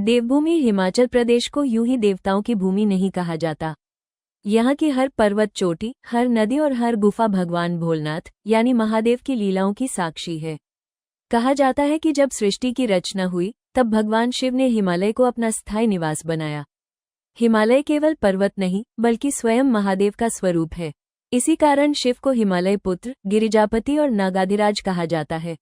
देवभूमि हिमाचल प्रदेश को यूं ही देवताओं की भूमि नहीं कहा जाता। यहाँ की हर पर्वत चोटी, हर नदी और हर गुफा भगवान भोलेनाथ यानी महादेव की लीलाओं की साक्षी है। कहा जाता है कि जब सृष्टि की रचना हुई तब भगवान शिव ने हिमालय को अपना स्थायी निवास बनाया। हिमालय केवल पर्वत नहीं बल्कि स्वयं महादेव का स्वरूप है। इसी कारण शिव को हिमालय पुत्र, गिरिजापति और नागाधिराज कहा जाता है।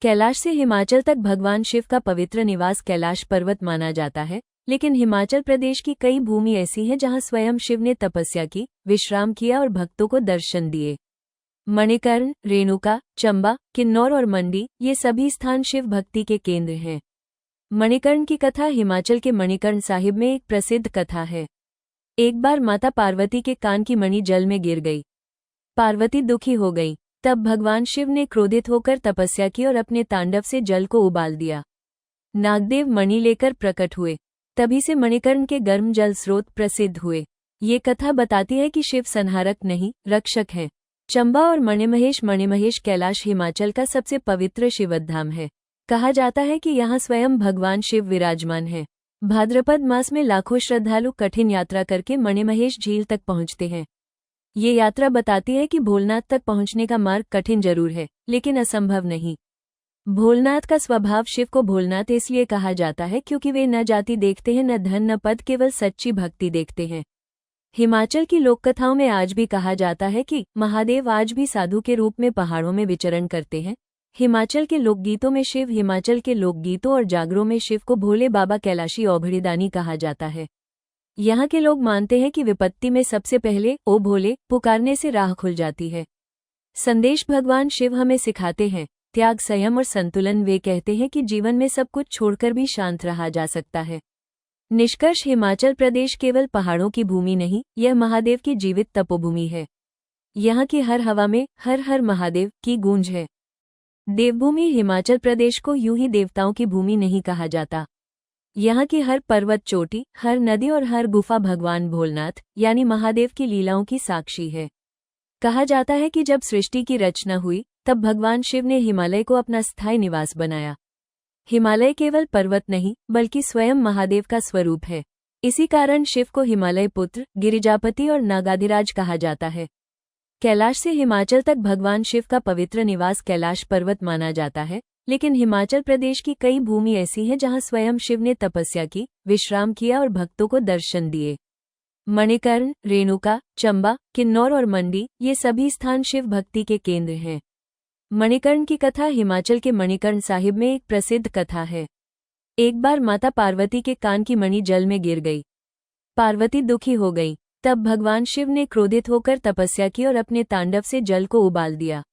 कैलाश से हिमाचल तक भगवान शिव का पवित्र निवास कैलाश पर्वत माना जाता है, लेकिन हिमाचल प्रदेश की कई भूमि ऐसी हैं जहां स्वयं शिव ने तपस्या की, विश्राम किया और भक्तों को दर्शन दिए। मणिकर्ण, रेणुका, चंबा, किन्नौर और मंडी ये सभी स्थान शिव भक्ति के केंद्र हैं। मणिकर्ण की कथा हिमाचल के मणिकर्ण साहिब में एक प्रसिद्ध कथा है। एक बार माता पार्वती के कान की मणि जल में गिर गई। पार्वती दुखी हो गई। तब भगवान शिव ने क्रोधित होकर तपस्या की और अपने तांडव से जल को उबाल दिया। नागदेव मणि लेकर प्रकट हुए। तभी से मणिकर्ण के गर्म जल स्रोत प्रसिद्ध हुए। ये कथा बताती है कि शिव संहारक नहीं, रक्षक है। चंबा और मणिमहेश कैलाश हिमाचल का सबसे पवित्र शिवधाम है। कहा जाता है कि यहाँ स्वयं भगवान शिव विराजमान है। भाद्रपद मास में लाखों श्रद्धालु कठिन यात्रा करके मणिमहेश झील तक पहुँचते हैं। ये यात्रा बताती है कि भोलेनाथ तक पहुँचने का मार्ग कठिन जरूर है, लेकिन असंभव नहीं। भोलेनाथ का स्वभाव शिव को भोलेनाथ इसलिए कहा जाता है क्योंकि वे न जाति देखते हैं, न धन न पद, केवल सच्ची भक्ति देखते हैं। हिमाचल की लोककथाओं में आज भी कहा जाता है कि महादेव आज भी साधु के रूप में पहाड़ों में विचरण करते हैं। हिमाचल के लोकगीतों और जागरों में शिव को भोले बाबा कैलाशी औघड़ीदानी कहा जाता है। यहाँ के लोग मानते हैं कि विपत्ति में सबसे पहले ओ भोले पुकारने से राह खुल जाती है। संदेश भगवान शिव हमें सिखाते हैं त्याग, संयम और संतुलन। वे कहते हैं कि जीवन में सब कुछ छोड़कर भी शांत रहा जा सकता है। निष्कर्ष, हिमाचल प्रदेश केवल पहाड़ों की भूमि नहीं, यह महादेव की जीवित तपोभूमि है। यहाँ की हर हवा में हर हर महादेव की गूंज है। देवभूमि हिमाचल प्रदेश को यूं ही देवताओं की भूमि नहीं कहा जाता। यहाँ की हर पर्वत चोटी, हर नदी और हर गुफा भगवान भोलेनाथ यानी महादेव की लीलाओं की साक्षी है। कहा जाता है कि जब सृष्टि की रचना हुई तब भगवान शिव ने हिमालय को अपना स्थायी निवास बनाया। हिमालय केवल पर्वत नहीं बल्कि स्वयं महादेव का स्वरूप है। इसी कारण शिव को हिमालय पुत्र, गिरिजापति और नागाधिराज कहा जाता है। कैलाश से हिमाचल तक भगवान शिव का पवित्र निवास कैलाश पर्वत माना जाता है, लेकिन हिमाचल प्रदेश की कई भूमि ऐसी हैं जहां स्वयं शिव ने तपस्या की, विश्राम किया और भक्तों को दर्शन दिए। मणिकर्ण, रेणुका, चंबा, किन्नौर और मंडी ये सभी स्थान शिव भक्ति के केंद्र हैं। मणिकर्ण की कथा हिमाचल के मणिकर्ण साहिब में एक प्रसिद्ध कथा है। एक बार माता पार्वती के कान की मणि जल में गिर गई। पार्वती दुखी हो गई। तब भगवान शिव ने क्रोधित होकर तपस्या की और अपने तांडव से जल को उबाल दिया।